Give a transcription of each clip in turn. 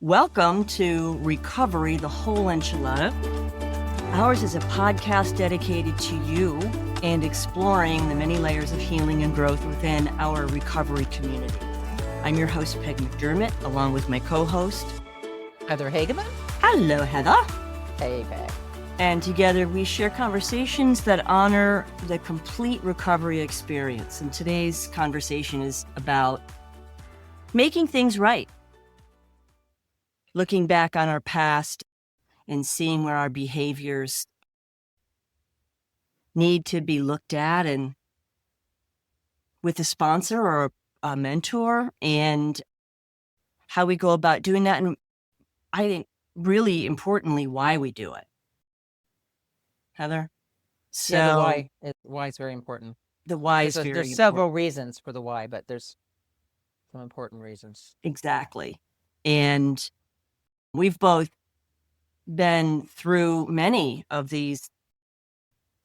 Welcome to Recovery, the Whole Enchilada. Ours is a podcast dedicated to you and exploring the many layers of healing and growth within our recovery community. I'm your host, Peg McDermott, along with my co-host, Heather Hageman. Hello, Heather. Hey, Peg. And together we share conversations that honor the complete recovery experience. And today's conversation is about making things right. Looking back on our past and seeing where our behaviors need to be looked at and with a sponsor or a mentor, and how we go about doing that. And I think really importantly, why we do it. Heather? So Yeah, the why is very important. The why is very There's several reasons for the why, but there's some important reasons. Exactly. And we've both been through many of these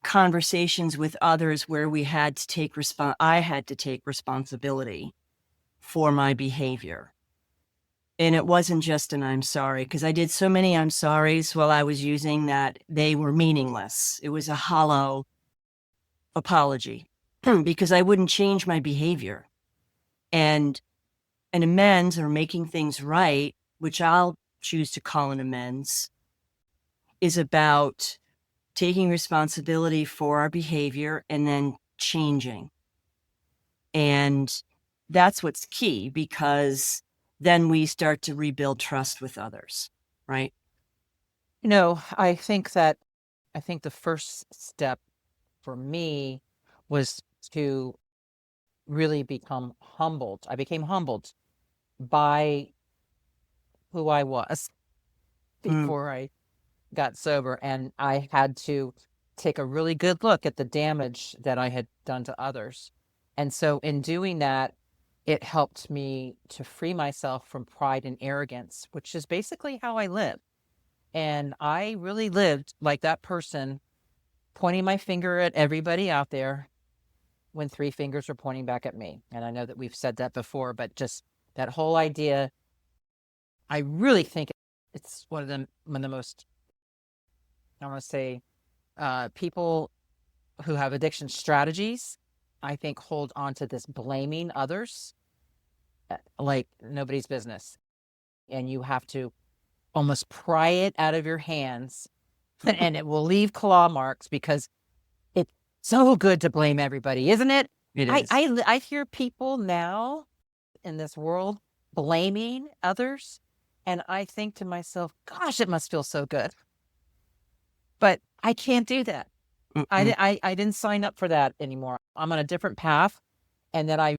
conversations with others where we had to take I had to take responsibility for my behavior. And it wasn't just an I'm sorry, because I did so many I'm sorries while I was using that they were meaningless. It was a hollow apology because I wouldn't change my behavior. And an amends, or making things right, which I'll choose to call an amends, is about taking responsibility for our behavior and then changing. And that's what's key, because then we start to rebuild trust with others, right? You know, I think the first step for me was to really become humbled. I became humbled by who I was before I got sober, and I had to take a really good look at the damage that I had done to others. And so in doing that, it helped me to free myself from pride and arrogance, which is basically how I live. And I really lived like that person, pointing my finger at everybody out there when three fingers were pointing back at me. And I know that we've said that before, but just that whole idea, I really think it's one of the most, I want to say, people who have addiction strategies, I think, hold on to this blaming others like nobody's business. And you have to almost pry it out of your hands and it will leave claw marks, because it's so good to blame everybody, isn't it? It is. I hear people now in this world blaming others, and I think to myself, gosh, it must feel so good. But I can't do that. I didn't sign up for that anymore. I'm on a different path, and that I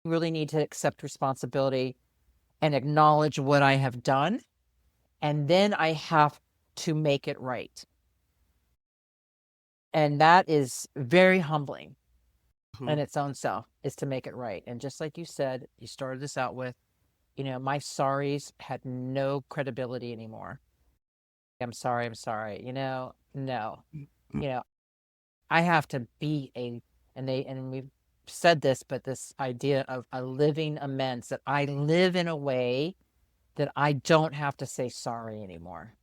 really need to accept responsibility and acknowledge what I have done. And then I have to make it right. And that is very humbling in its own self, is to make it right. And just like you said, you started this out with, my sorries had no credibility anymore. I'm sorry. No. I have to be and we've said this, but this idea of a living amends, that I live in a way that I don't have to say sorry anymore.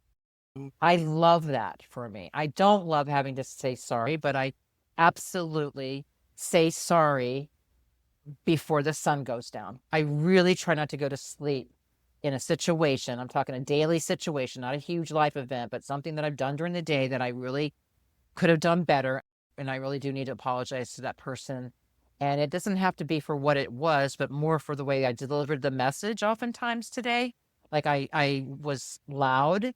I love that for me. I don't love having to say sorry, but I absolutely say sorry before the sun goes down. I really try not to go to sleep in a situation. I'm talking a daily situation, not a huge life event, but something that I've done during the day that I really could have done better. And I really do need to apologize to that person. And it doesn't have to be for what it was, but more for the way I delivered the message oftentimes today. Like I was loud,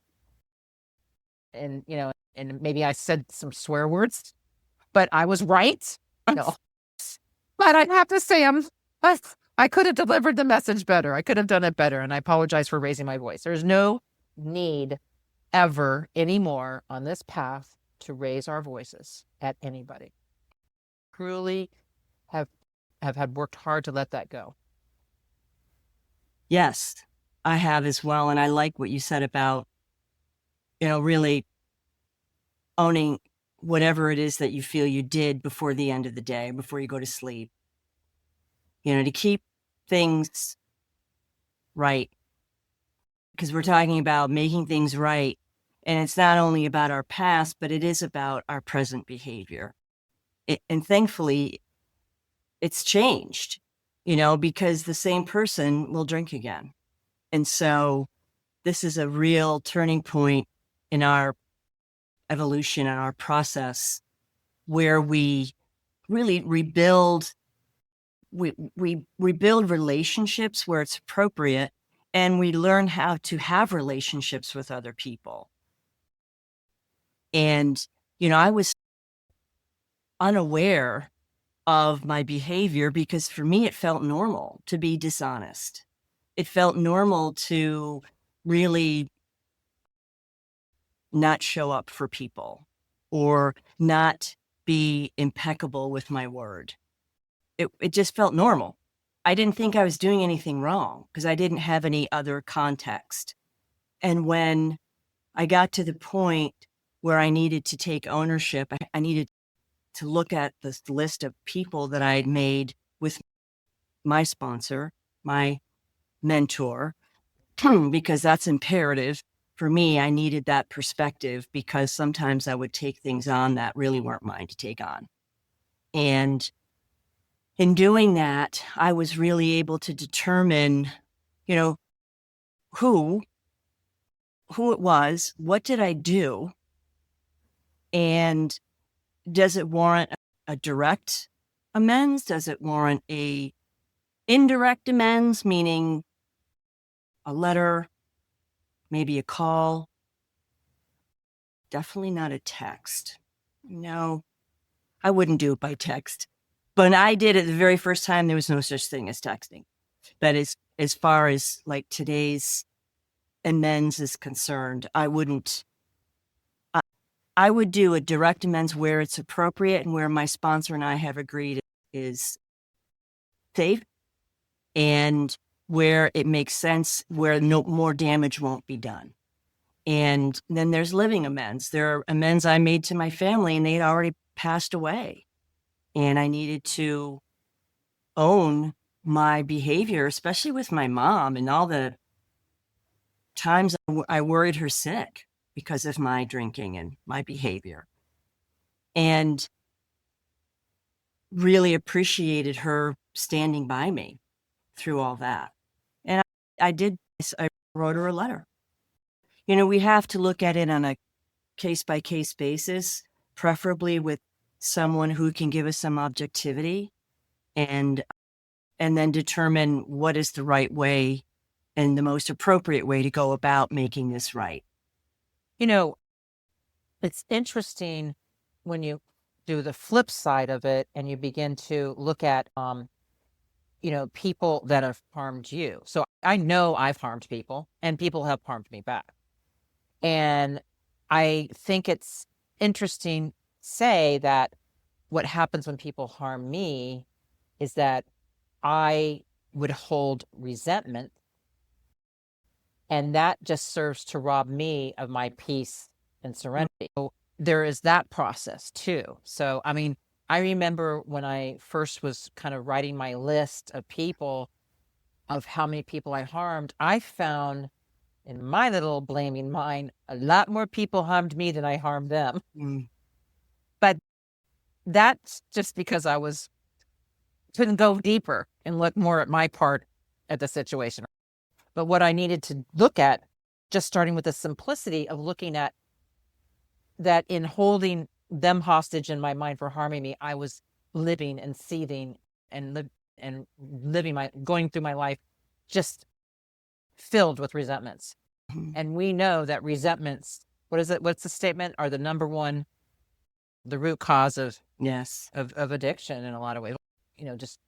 and, and maybe I said some swear words, but I was right. No. But I'd have to say I could have delivered the message better. I could have done it better. And I apologize for raising my voice. There's no need ever anymore on this path to raise our voices at anybody. Truly have had worked hard to let that go. Yes, I have as well. And I like what you said about, really owning whatever it is that you feel you did before the end of the day, before you go to sleep. To keep things right because we're talking about making things right. And it's not only about our past, but it is about our present behavior. And thankfully, it's changed, because the same person will drink again. And so this is a real turning point in our evolution and our process where we really we rebuild relationships where it's appropriate, and we learn how to have relationships with other people. And I was unaware of my behavior because for me it felt normal to be dishonest. It felt normal to really not show up for people or not be impeccable with my word. It just felt normal. I didn't think I was doing anything wrong because I didn't have any other context. And when I got to the point where I needed to take ownership, I needed to look at this list of people that I had made with my sponsor, my mentor, because that's imperative for me. I needed that perspective because sometimes I would take things on that really weren't mine to take on. And in doing that, I was really able to determine, you know, who it was, what did I do, and does it warrant a direct amends? Does it warrant a indirect amends, meaning a letter, maybe a call? Definitely not a text. No, I wouldn't do it by text. But when I did it the very first time, there was no such thing as texting. But as far as like today's amends is concerned, I wouldn't. I would do a direct amends where it's appropriate and where my sponsor and I have agreed is safe, and where it makes sense, where no more damage won't be done. And then there's living amends. There are amends I made to my family and they had already passed away. And I needed to own my behavior, especially with my mom and all the times I worried her sick because of my drinking and my behavior. And really appreciated her standing by me through all that. And I did, I wrote her a letter. We have to look at it on a case by case basis, preferably with someone who can give us some objectivity, and then determine what is the right way and the most appropriate way to go about making this right. It's interesting when you do the flip side of it and you begin to look at people that have harmed you. So I know I've harmed people and people have harmed me back. And I think it's interesting to say that what happens when people harm me is that I would hold resentment, and that just serves to rob me of my peace and serenity. So there is that process too. So, I mean, I remember when I first was kind of writing my list of people, of how many people I harmed, I found in my little blaming mind, a lot more people harmed me than I harmed them. Mm. But that's just because I couldn't go deeper and look more at my part at the situation. But what I needed to look at, just starting with the simplicity of looking at that, in holding them hostage in my mind for harming me, I was living and seething and going through my life just filled with resentments. Mm-hmm. And we know that resentments, what's the statement, are the root cause of Yes. of addiction in a lot of ways. Just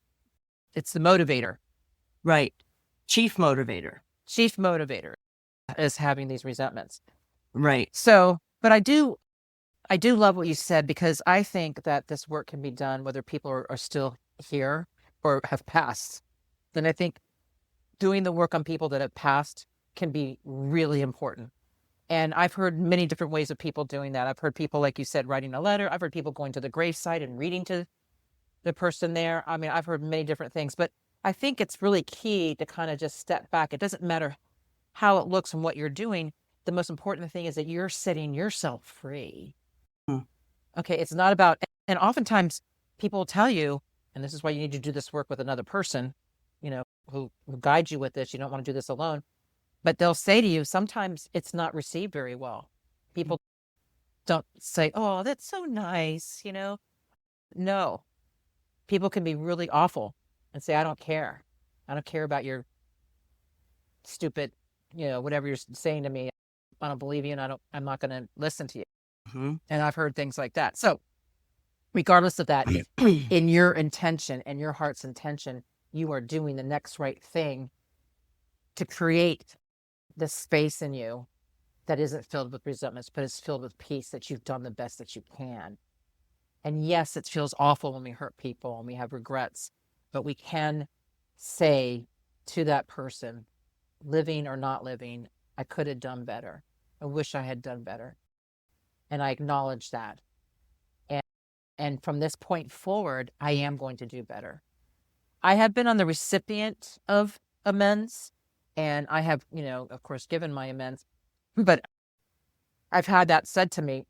it's the motivator. Right. Chief motivator Is having these resentments. Right. So, but I do love what you said, because I think that this work can be done whether people are still here or have passed. Then I think doing the work on people that have passed can be really important. And I've heard many different ways of people doing that. I've heard people, like you said, writing a letter. I've heard people going to the gravesite and reading to the person there. I mean, I've heard many different things, but I think it's really key to kind of just step back. It doesn't matter how it looks and what you're doing. The most important thing is that you're setting yourself free. Hmm. Okay. It's not about, and oftentimes people tell you, and this is why you need to do this work with another person, who guides you with this. You don't want to do this alone, but they'll say to you, sometimes it's not received very well. People don't say, "Oh, that's so nice," No, people can be really awful and say, "I don't care. I don't care about your stupid, whatever you're saying to me. I don't believe you, and I'm not going to listen to you." Hmm. And I've heard things like that. So, regardless of that, in your intention and your heart's intention, you are doing the next right thing to create the space in you that isn't filled with resentments, but is filled with peace, that you've done the best that you can. And yes, it feels awful when we hurt people and we have regrets, but we can say to that person, living or not living, I could have done better. I wish I had done better. And I acknowledge that. And, and from this point forward, I am going to do better. I have been on the recipient of amends, and I have, of course, given my amends, but I've had that said to me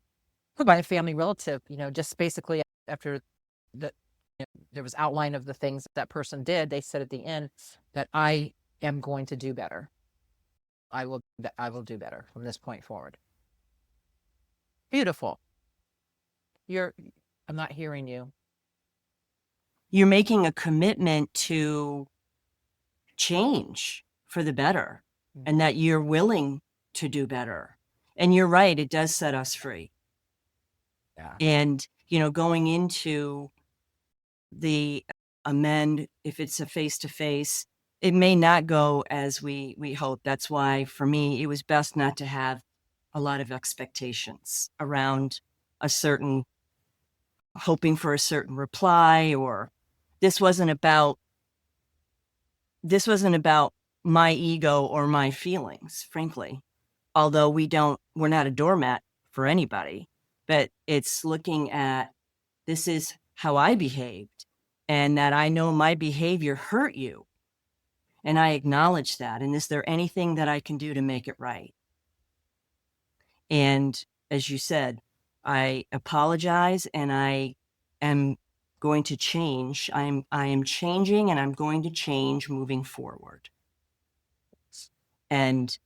by a family relative, just basically after the, there was outline of the things that person did. They said at the end that I am going to do better. I will do better from this point forward. Beautiful. I'm not hearing you. You're making a commitment to change for the better, and that you're willing to do better. And you're right, it does set us free. Yeah. And, going into the amend, if it's a face-to-face, it may not go as we hope. That's why, for me, it was best not to have a lot of expectations around a certain, hoping for a certain reply, or this wasn't about this wasn't about my ego or my feelings, frankly. Although we're not a doormat for anybody, but it's looking at, this is how I behaved, and that I know my behavior hurt you. And I acknowledge that. And is there anything that I can do to make it right? And as you said, I apologize, and I am going to change. I am changing, and I'm going to change moving forward. And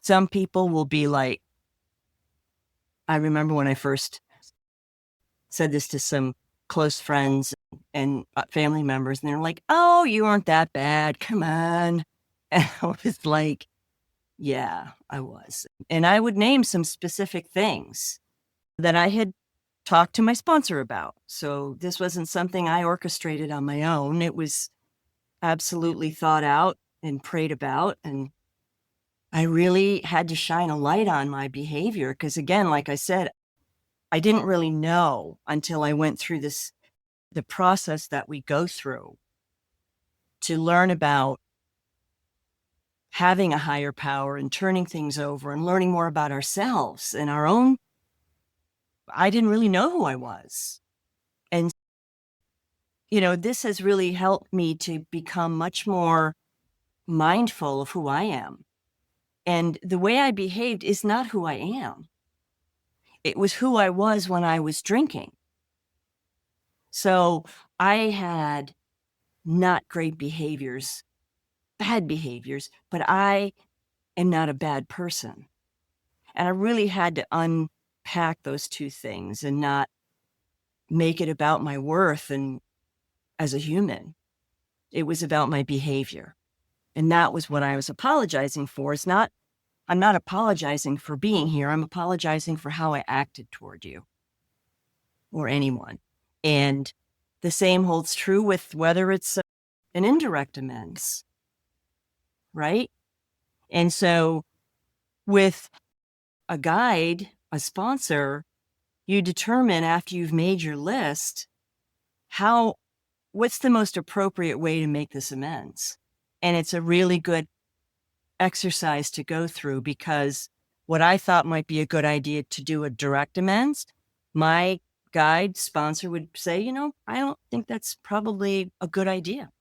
some people will be like, I remember when I first said this to some close friends and family members, and they're like, "Oh, you weren't that bad. Come on." And I was like, yeah, I was. And I would name some specific things that I had talked to my sponsor about. So this wasn't something I orchestrated on my own. It was absolutely thought out and prayed about. And I really had to shine a light on my behavior because, again, like I said, I didn't really know until I went through the process that we go through to learn about having a higher power and turning things over and learning more about ourselves and our own. I didn't really know who I was. And, this has really helped me to become much more mindful of who I am. And the way I behaved is not who I am. It was who I was when I was drinking. So I had not great behaviors, bad behaviors, but I am not a bad person. And I really had to unpack those two things and not make it about my worth and as a human. It was about my behavior. And that was what I was apologizing for. I'm not apologizing for being here. I'm apologizing for how I acted toward you or anyone. And the same holds true with whether it's an indirect amends, right? And so with a guide, a sponsor, you determine after you've made your list, what's the most appropriate way to make this amends? And it's a really good exercise to go through, because what I thought might be a good idea to do a direct amends, my guide sponsor would say, I don't think that's probably a good idea.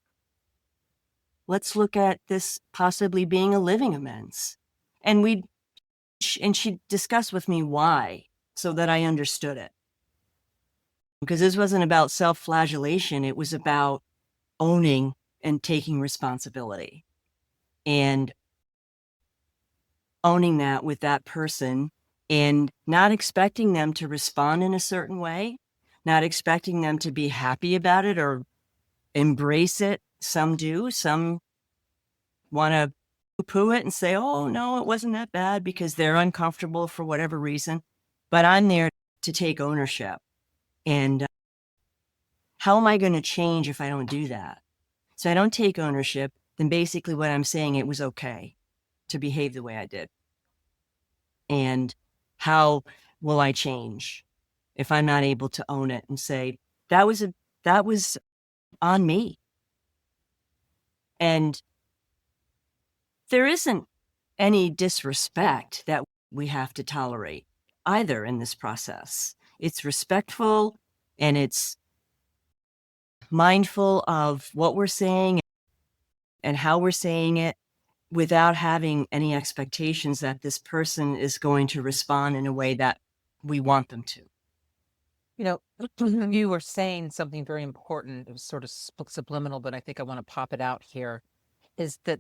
Let's look at this possibly being a living amends. And she discussed with me why, so that I understood it. Because this wasn't about self-flagellation, it was about owning and taking responsibility and owning that with that person and not expecting them to respond in a certain way, not expecting them to be happy about it or embrace it. Some do, some want to poo it and say, oh, no, it wasn't that bad because they're uncomfortable for whatever reason. But I'm there to take ownership. And how am I going to change if I don't do that? So I don't take ownership. Then basically what I'm saying, it was okay to behave the way I did. And how will I change if I'm not able to own it and say, that was on me. And there isn't any disrespect that we have to tolerate either in this process. It's respectful and it's mindful of what we're saying and how we're saying it without having any expectations that this person is going to respond in a way that we want them to. You know, you were saying something very important. It was sort of subliminal, but I think I want to pop it out here. Is that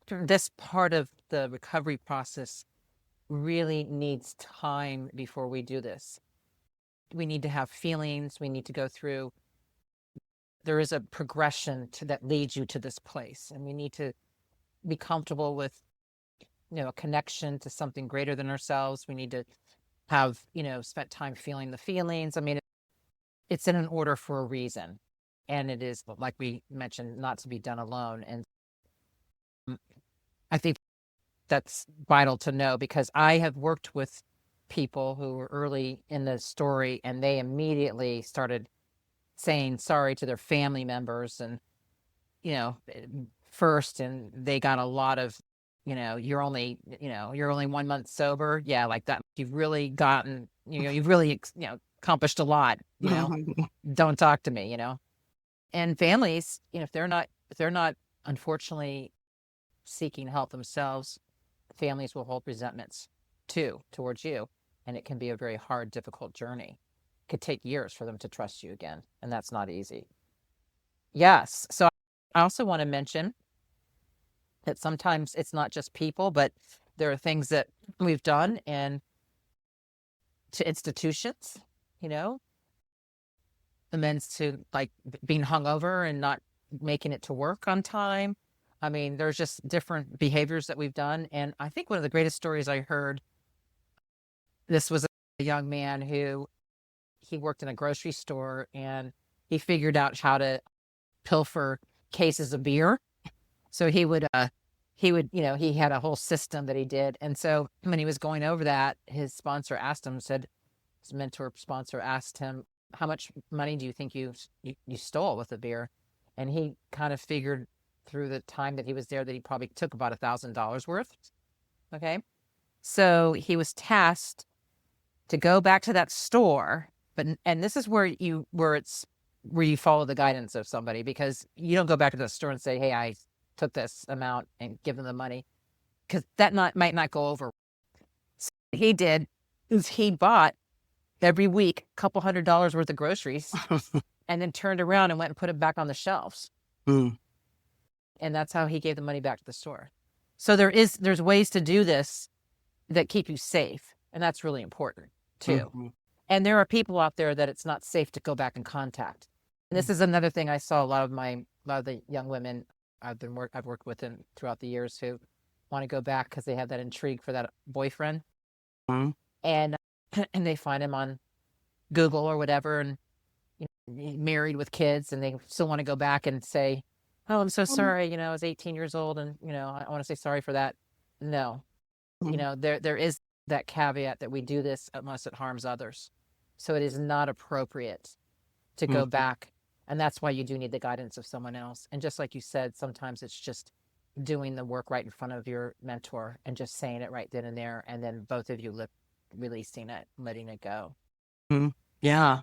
this part of the recovery process really needs time before we do this. We need to have feelings. We need to go through. There is a progression that leads you to this place, and we need to be comfortable with, a connection to something greater than ourselves. We need to have, spent time feeling the feelings. I mean, it's in an order for a reason, and it is, like we mentioned, not to be done alone. And I think that's vital to know, because I have worked with people who were early in the story and they immediately started saying sorry to their family members and, first, and they got a lot of, you're only 1 month sober. Yeah. Like that. You've really gotten, you've really, accomplished a lot, don't talk to me, and families, if they're not unfortunately seeking help themselves, families will hold resentments too towards you. And it can be a very hard, difficult journey. It could take years for them to trust you again. And that's not easy. Yes. So I also want to mention that sometimes it's not just people, but there are things that we've done and to institutions, you know, amends to like being hungover and not making it to work on time. I mean, there's just different behaviors that we've done. And I think one of the greatest stories I heard, this was a young man who he worked in a grocery store and he figured out how to pilfer cases of beer. So he had a whole system that he did. And so when he was going over that, his sponsor asked him, said, his mentor sponsor asked him, how much money do you think you stole with the beer? And he kind of figured through the time that he was there that he probably took about $1,000 worth. Okay. So he was tasked to go back to that store, and this is where you follow the guidance of somebody, because you don't go back to the store and say, hey, I took this amount, and give them the money, because that might not go over. So what he did is he bought every week a couple $100 worth of groceries and then turned around and went and put it back on the shelves. Mm. And that's how he gave the money back to the store. So there's ways to do this that keep you safe. And that's really important too. Mm-hmm. And there are people out there that it's not safe to go back and contact. And this is another thing I saw a lot of the young women I've worked with them throughout the years who want to go back because they have that intrigue for that boyfriend. Mm-hmm. And they find him on Google or whatever, and married with kids, and they still want to go back and say, oh, I'm so sorry, I was 18 years old, and I want to say sorry for that. No. There is that caveat that we do this unless it harms others. So it is not appropriate to go back. And that's why you do need the guidance of someone else. And just like you said, sometimes it's just doing the work right in front of your mentor and just saying it right then and there. And then both of you releasing it, letting it go. Mm-hmm. Yeah.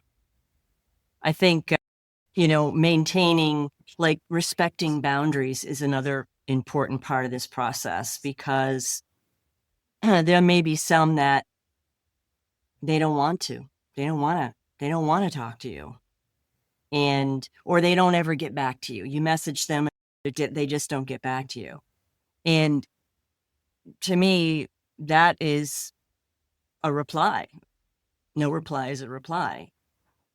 I think, maintaining, like, respecting boundaries is another important part of this process, because there may be some that they don't want to. They don't want to talk to you. And, or they don't ever get back to you. You message them, they just don't get back to you. And to me, that is a reply. No reply is a reply.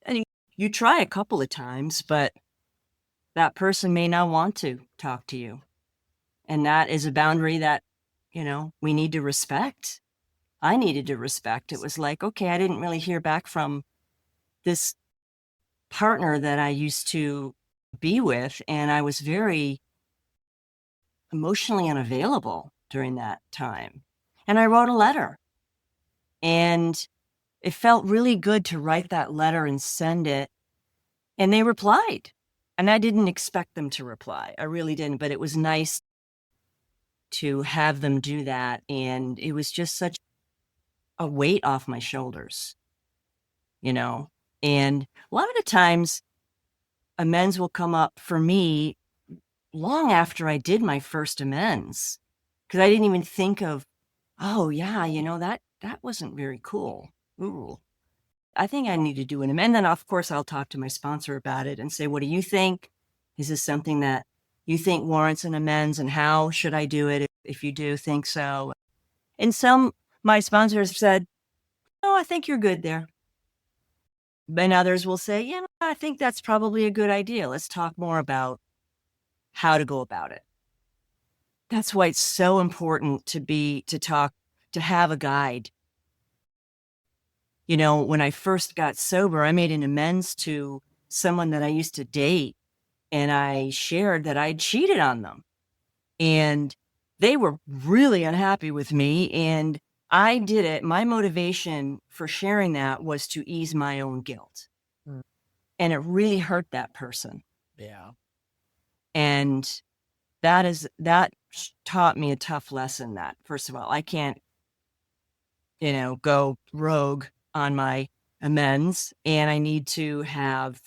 And you try a couple of times, but that person may not want to talk to you. And that is a boundary that, we need to respect. I needed to respect. It was like, okay, I didn't really hear back from this partner that I used to be with, and I was very emotionally unavailable during that time. And I wrote a letter, and it felt really good to write that letter and send it. And they replied. And I didn't expect them to reply. I really didn't, but it was nice to have them do that. And it was just such a weight off my shoulders, you know? And a lot of the times, amends will come up for me long after I did my first amends, because I didn't even think of, oh yeah, that wasn't very cool. Ooh, I think I need to do an amend. Then of course I'll talk to my sponsor about it and say, what do you think? Is this something that you think warrants an amends, and how should I do it if you do think so? And my sponsors said, oh, I think you're good there. And others will say, yeah, I think that's probably a good idea. Let's talk more about how to go about it. That's why it's so important to have a guide. When I first got sober, I made an amends to someone that I used to date, and I shared that I cheated on them. And they were really unhappy with me, and I did it. My motivation for sharing that was to ease my own guilt. Mm. And it really hurt that person. Yeah. And that taught me a tough lesson that, first of all, I can't, go rogue on my amends, and I need to have,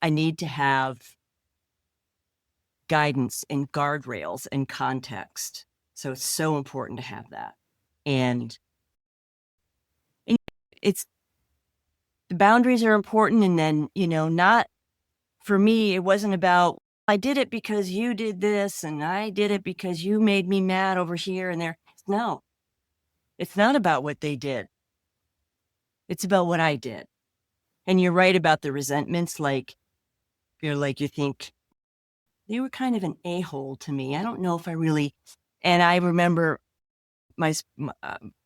I need to have guidance and guardrails and context. So it's so important to have that. And it's, the boundaries are important. And then, not, for me, it wasn't about, I did it because you did this, and I did it because you made me mad over here and there. No, it's not about what they did. It's about what I did. And you're right about the resentments. Like, you think they were kind of an a-hole to me. I don't know if I really, and I remember my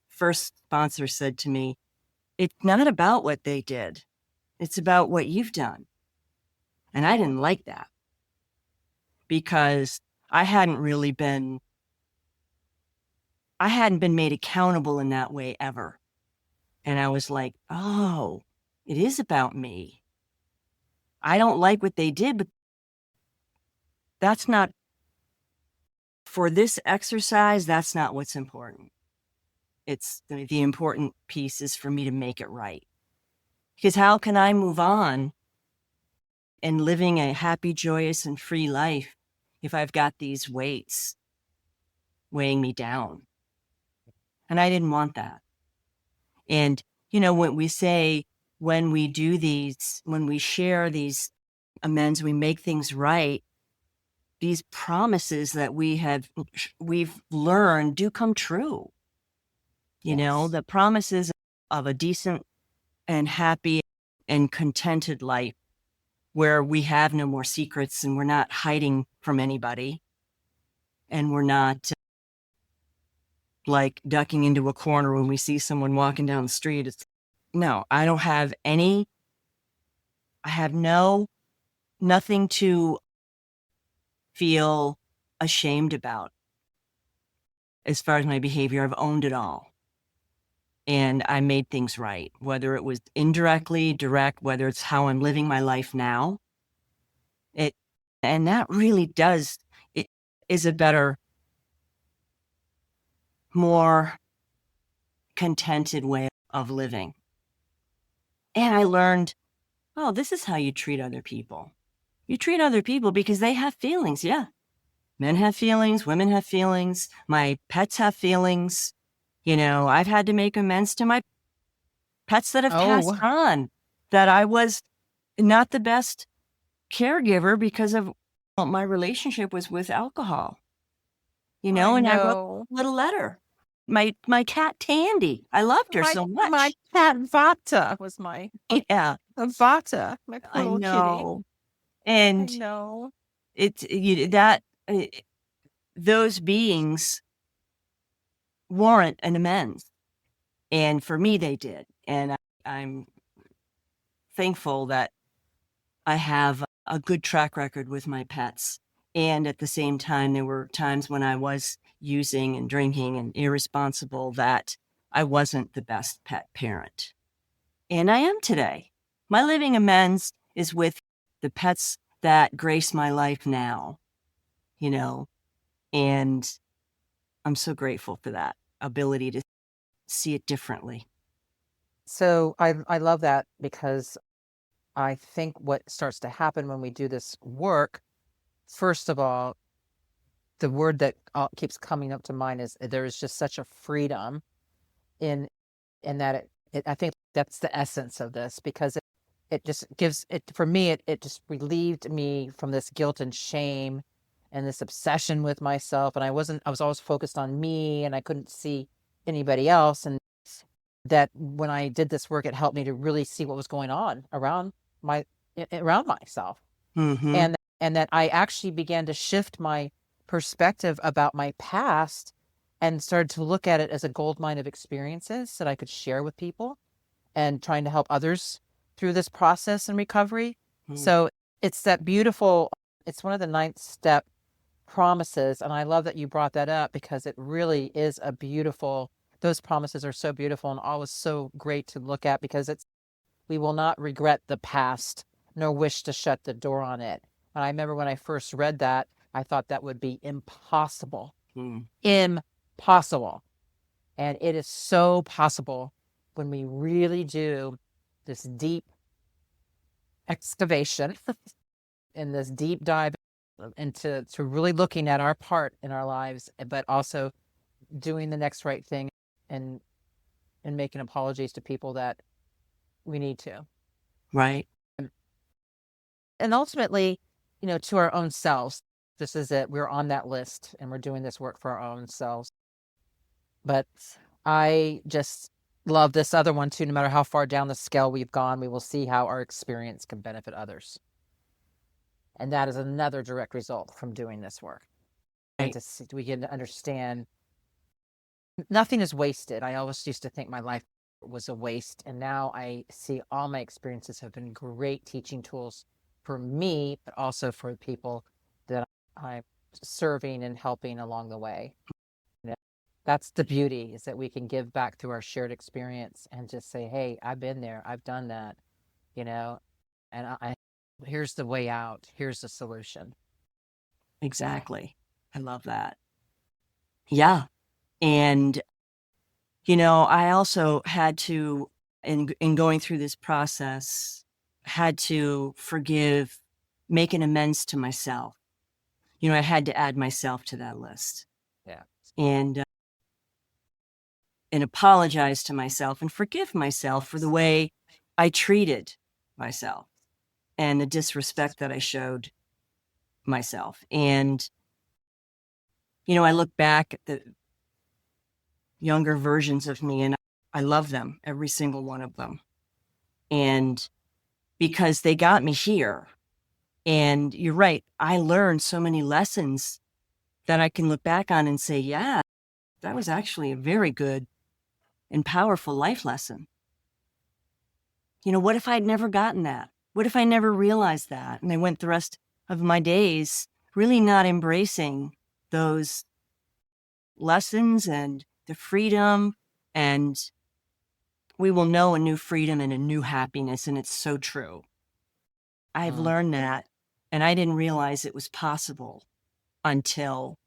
first sponsor said to me, it's not about what they did. It's about what you've done. And I didn't like that, because I hadn't been made accountable in that way ever. And I was like, oh, it is about me. I don't like what they did, but that's not, for this exercise, that's not what's important. It's the important piece is for me to make it right. Because how can I move on and living a happy, joyous, and free life if I've got these weights weighing me down? And I didn't want that. And, when we say, when we share these amends, we make things right, these promises that we've learned do come true. Yes. The promises of a decent and happy and contented life, where we have no more secrets, and we're not hiding from anybody, and we're not like ducking into a corner when we see someone walking down the street. No, I don't have any, I have nothing to feel ashamed about as far as my behavior. I've owned it all. And I made things right, whether it was indirectly, direct, whether it's how I'm living my life now. And that really it is a better, more contented way of living. And I learned, oh, this is how you treat other people. You treat other people because they have feelings. Yeah. Men have feelings, women have feelings, my pets have feelings. I've had to make amends to my pets that have passed Oh, on, that I was not the best caregiver because of my relationship was with alcohol, I and I wrote know. a little letter. My cat Tandy, I loved her so My much. cat Vata was my Yeah, Vata, my poor I little kitty. know. I And know. it's that those beings warrant an amends. And for me, they did. And I'm thankful that I have a good track record with my pets. And at the same time, there were times when I was using and drinking and irresponsible that I wasn't the best pet parent. And I am today. My living amends is with the pets that grace my life now, you know, and I'm so grateful for that ability to see it differently. So I love that because I think what starts to happen when we do this work, first of all, the word that keeps coming up to mind is there is just such a freedom in that I think that's the essence of this because it just gives it for me it just relieved me from this guilt and shame and this obsession with myself, and I was always focused on me and I couldn't see anybody else, and that when I did this work it helped me to really see what was going on my around myself, Mm-hmm. and that I actually began to shift my perspective about my past and started to look at it as a gold mine of experiences that I could share with people and trying to help others through this process and recovery. Mm. So it's that beautiful, it's one of the ninth step promises. And I love that you brought that up because it really is a beautiful, those promises are so beautiful and always so great to look at because we will not regret the past nor wish to shut the door on it. And I remember when I first read that, I thought that would be impossible. Mm. Impossible. And it is so possible when we really do this deep excavation and this deep dive into really looking at our part in our lives, but also doing the next right thing and making apologies to people that we need to. Right. And ultimately, to our own selves. This is it. We're on that list and we're doing this work for our own selves. But I just love this other one too. No matter how far down the scale we've gone, we will see how our experience can benefit others. And that is another direct result from doing this work. And Right. to see, we can understand nothing is wasted. I always used to think my life was a waste. And now I see all my experiences have been great teaching tools for me, but also for people that I'm serving and helping along the way. That's the beauty is that we can give back through our shared experience and just say, hey, I've been there, I've done that, you know, and here's the way out, here's the solution. Exactly. I love that. Yeah. And, I also had to, in going through this process, had to forgive, make an amends to myself. I had to add myself to that list Yeah. and, and apologize to myself and forgive myself for the way I treated myself and the disrespect that I showed myself. And, I look back at the younger versions of me and I love them, every single one of them. And because they got me here. And you're right, I learned so many lessons that I can look back on and say, yeah, that was actually a very good and powerful life lesson. What if I'd never gotten that? What if I never realized that? And I went the rest of my days really not embracing those lessons and the freedom. And we will know a new freedom and a new happiness. And it's so true. I've Mm. learned that. And I didn't realize it was possible until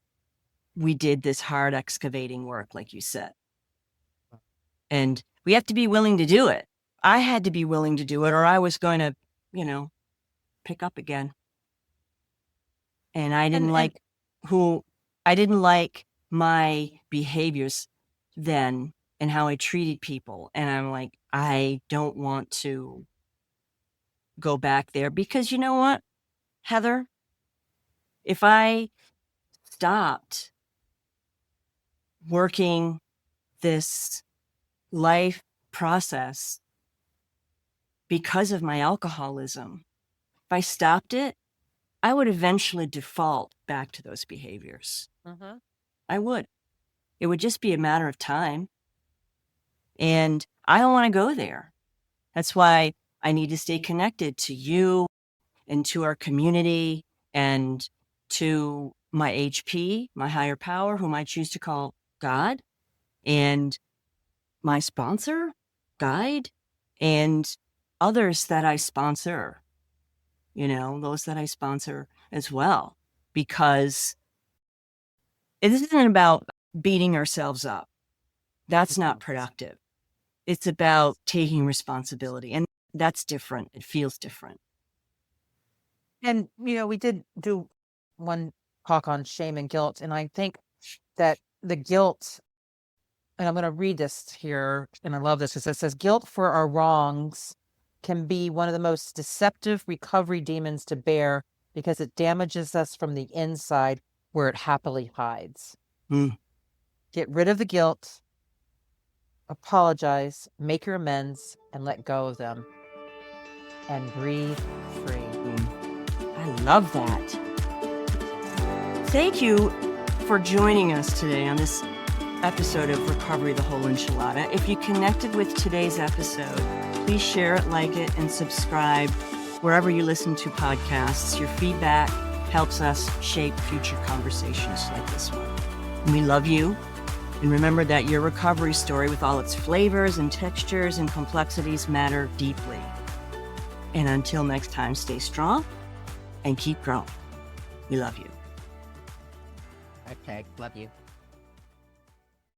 we did this hard excavating work, like you said. And we have to be willing to do it. I had to be willing to do it, or I was going to, you know, pick up again. And I didn't And like. who I didn't like my behaviors then and how I treated people. And I'm like, I don't want to go back there because you know what, Heather? If I stopped working this life process because of my alcoholism, if I stopped it, I would eventually default back to those behaviors. Mm-hmm. I would. It would just be a matter of time. And I don't want to go there. That's why I need to stay connected to you and to our community and to my HP, my higher power, whom I choose to call God, and my sponsor, guide, and others that I sponsor, those that I sponsor as well, because it isn't about beating ourselves up. That's not productive. It's about taking responsibility, and that's different. It feels different. And, we did do one talk on shame and guilt. And I think that the guilt, and I'm going to read this here, and I love this because it says, guilt for our wrongs can be one of the most deceptive recovery demons to bear because it damages us from the inside where it happily hides. Mm. Get rid of the guilt, apologize, make your amends, and let go of them. And breathe free. I love that. Thank you for joining us today on this episode of Recovery the Whole Enchilada. If you connected with today's episode, please share it, like it, and subscribe wherever you listen to podcasts. Your feedback helps us shape future conversations like this one. And we love you. And remember that your recovery story, with all its flavors and textures and complexities, matter deeply. And until next time, stay strong and keep growing. We love you. Okay, love you.